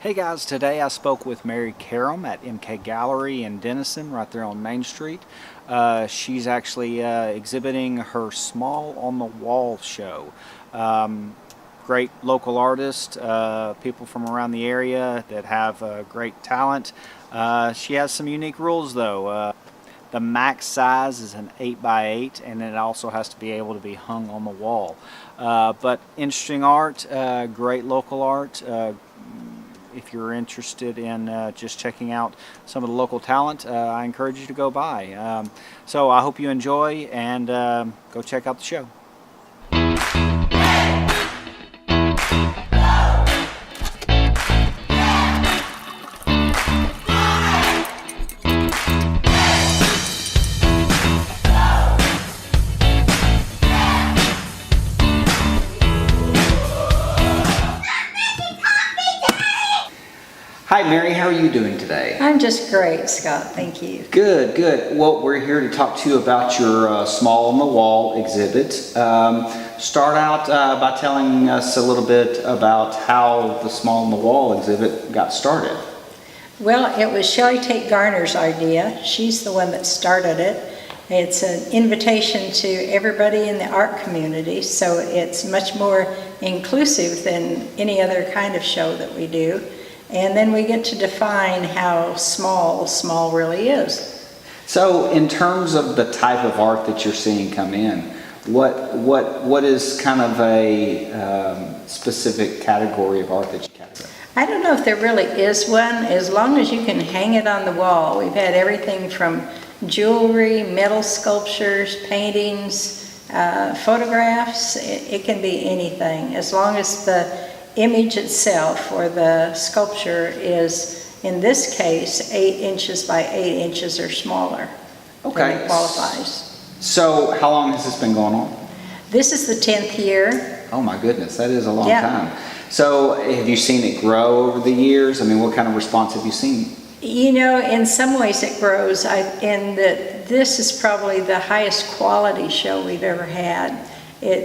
Hey guys, today I spoke with Mary Karam at MK Gallery in Denison, right there on Main Street. She's actually exhibiting her Small on the Wall show. Great local artist, people from around the area that have great talent. She has some unique rules though. The max size is an 8x8, and it also has to be able to be hung on the wall. But interesting art, great local art. If you're interested in just checking out some of the local talent, I encourage you to go by. So I hope you enjoy, and go check out the show. Hi Mary, how are you doing today? I'm just great, Scott, thank you. Good, good. Well, we're here to talk to you about your Small on the Wall exhibit. Start out by telling us a little bit about how the Small on the Wall exhibit got started. Well, it was Shelley Tate Garner's idea. She's the one that started it. It's an invitation to everybody in the art community, so it's much more inclusive than any other kind of show that we do. And then we get to define how small really is. So in terms of the type of art that you're seeing come in, what is kind of a specific category of art that you categorize? I don't know if there really is one, as long as you can hang it on the wall. We've had everything from jewelry, metal sculptures, paintings, photographs. It can be anything, as long as the image itself or the sculpture is, in this case, 8 inches by 8 inches or smaller. Okay. Then it qualifies. So how long has this been going on? This is the 10th year. Oh my goodness, that is a long time. So have you seen it grow over the years? I mean, what kind of response have you seen? You know, in some ways it grows. This is probably the highest quality show we've ever had.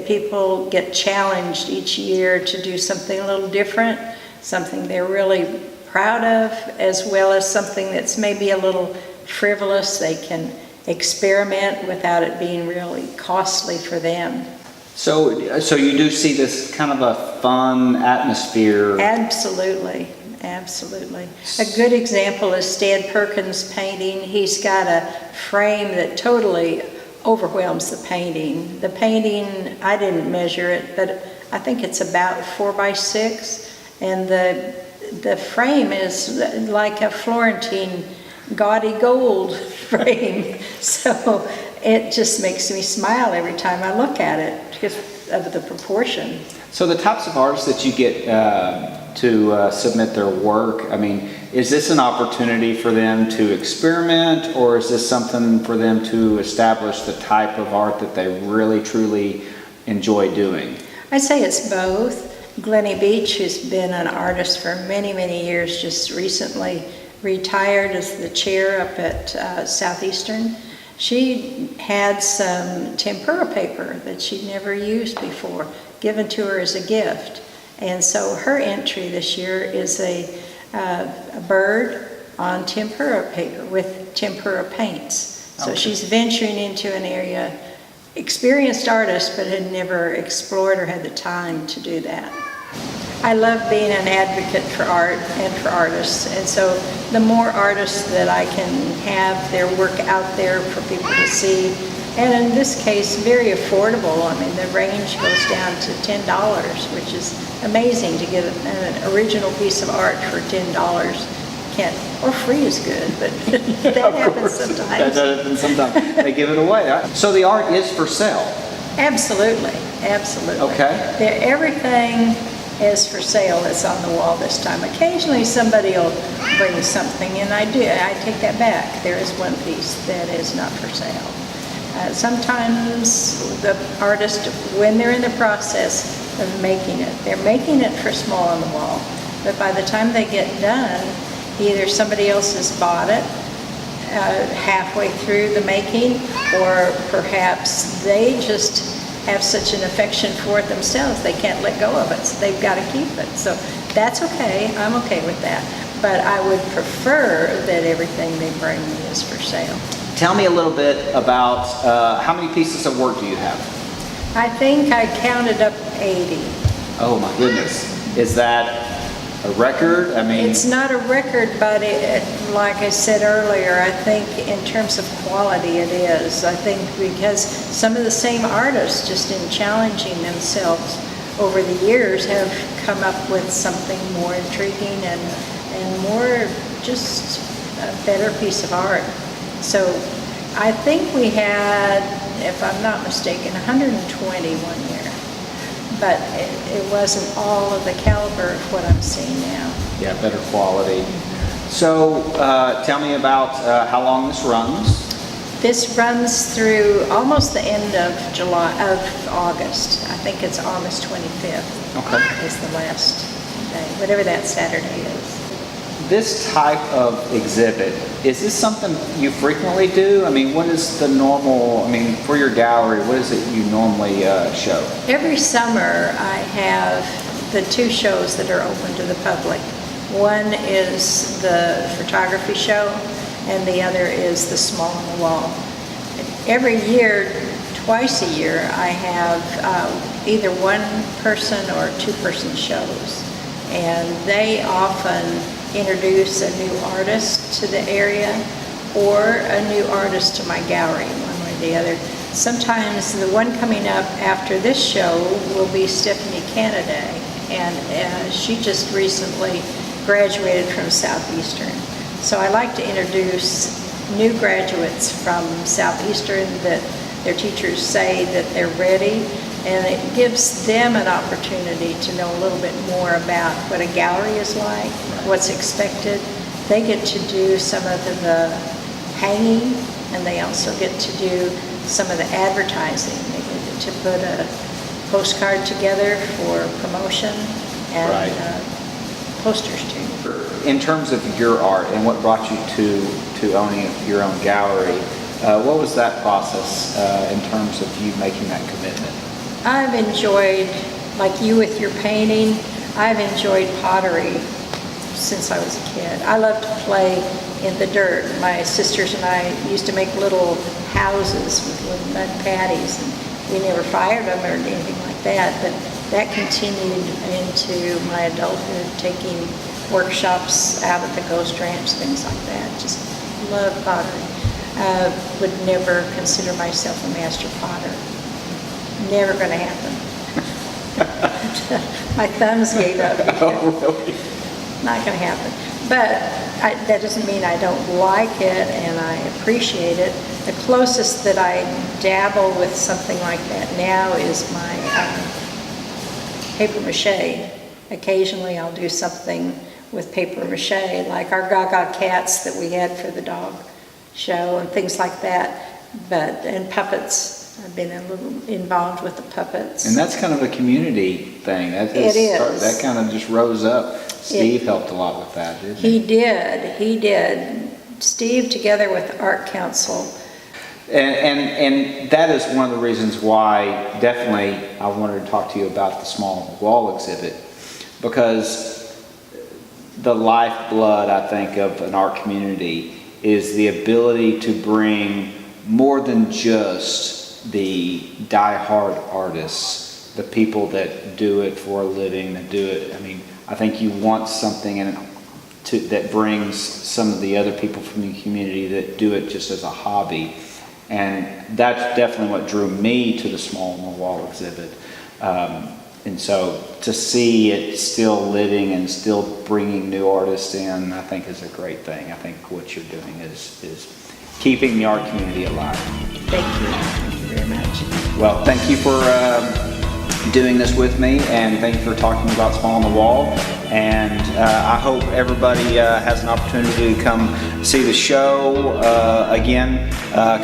People get challenged each year to do something a little different, something they're really proud of, as well as something that's maybe a little frivolous. They can experiment without it being really costly for them. So you do see this kind of a fun atmosphere. Absolutely, absolutely. A good example is Stan Perkins' painting. He's got a frame that totally overwhelms the painting. The painting, I didn't measure it, but I think it's about 4x6, and the frame is like a Florentine gaudy gold frame. So it just makes me smile every time I look at it because of the proportion. So the types of artists that you get to submit their work, I mean, is this an opportunity for them to experiment, or is this something for them to establish the type of art that they really truly enjoy doing? I'd say it's both. Glennie Beach, who's been an artist for many, many years, just recently retired as the chair up at Southeastern. She had some tempera paper that she'd never used before, given to her as a gift. And so her entry this year is a bird on tempera paper with tempera paints. So she's venturing into an area, experienced artist, but had never explored or had the time to do that. I love being an advocate for art and for artists, and so the more artists that I can have their work out there for people to see, and in this case, very affordable. I mean, the range goes down to $10, which is amazing to get an original piece of art for $10. Or free is good, but that happens sometimes. That happens sometimes. They give it away. So the art is for sale? Absolutely, absolutely. Okay. Everything is for sale that's on the wall this time. Occasionally somebody will bring something, and I take that back. There is one piece that is not for sale. Sometimes the artist, when they're in the process of making it, they're making it for Small on the Wall, but by the time they get done, either somebody else has bought it halfway through the making, or perhaps they just have such an affection for it themselves they can't let go of it, so they've got to keep it. So That's okay, I'm okay with that. But I would prefer that everything they bring me is for sale. Tell me a little bit about how many pieces of work do you have? I think I counted up 80. Oh my goodness. Is that a record? I mean, It's not a record, but like I said earlier, I think in terms of quality it is. I think because some of the same artists, just in challenging themselves over the years, have come up with something more intriguing and more just a better piece of art. So I think we had, if I'm not mistaken, 120 one year. But it wasn't all of the caliber of what I'm seeing now. yeah, better quality. So tell me about how long this runs. This runs through almost the end of August. I think it's August 25th. Okay. Is the last day, whatever that Saturday is. This type of exhibit, is this something you frequently do? I mean, what is the normal, I mean, for your gallery, what is it you normally show? Every summer I have the two shows that are open to the public. One is the photography show and the other is the Small on the Wall. Every year, twice a year, I have either one person or two person shows. And they often introduce a new artist to the area or a new artist to my gallery, one way or the other. Sometimes the one coming up after this show will be Stephanie Canaday, and she just recently graduated from Southeastern. So I like to introduce new graduates from Southeastern that their teachers say that they're ready, and it gives them an opportunity to know a little bit more about what a gallery is like, what's expected. They get to do some of the hanging, and they also get to do some of the advertising. They get to put a postcard together for promotion and posters too. In terms of your art and what brought you to owning your own gallery, what was that process in terms of you making that commitment? I've enjoyed, like you with your painting, I've enjoyed pottery since I was a kid. I love to play in the dirt. My sisters and I used to make little houses with little mud patties, and we never fired them or anything like that, but that continued into my adulthood, taking workshops out at the Ghost Ranch, things like that. Just love pottery. Would never consider myself a master potter. Never going to happen. My thumbs gave up. Oh, really? Not going to happen. But that doesn't mean I don't like it, and I appreciate it. The closest that I dabble with something like that now is my paper mache. Occasionally I'll do something with paper mache, like our Gaga cats that we had for the dog show and things like that. And puppets. I've been a little involved with the puppets. And that's kind of a community thing. It is. That kind of just rose up. Steve helped a lot with that, didn't he? He did. Steve, together with Art Council. And that is one of the reasons why definitely I wanted to talk to you about the Small on the Wall exhibit, because the lifeblood, I think, of an art community is the ability to bring more than just the die-hard artists, the people that do it for a living, that do it. I mean, I think you want something that brings some of the other people from the community that do it just as a hobby. And that's definitely what drew me to the Small on the Wall exhibit. And so to see it still living and still bringing new artists in, I think is a great thing. I think what you're doing is keeping the art community alive. Thank you. Thank you very much. Well, thank you for doing this with me, and thank you for talking about Small on the Wall. And I hope everybody has an opportunity to come see the show again.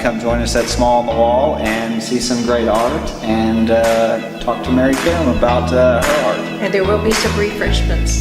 Come join us at Small on the Wall and see some great art, and talk to Mary Karam about her art. And there will be some refreshments.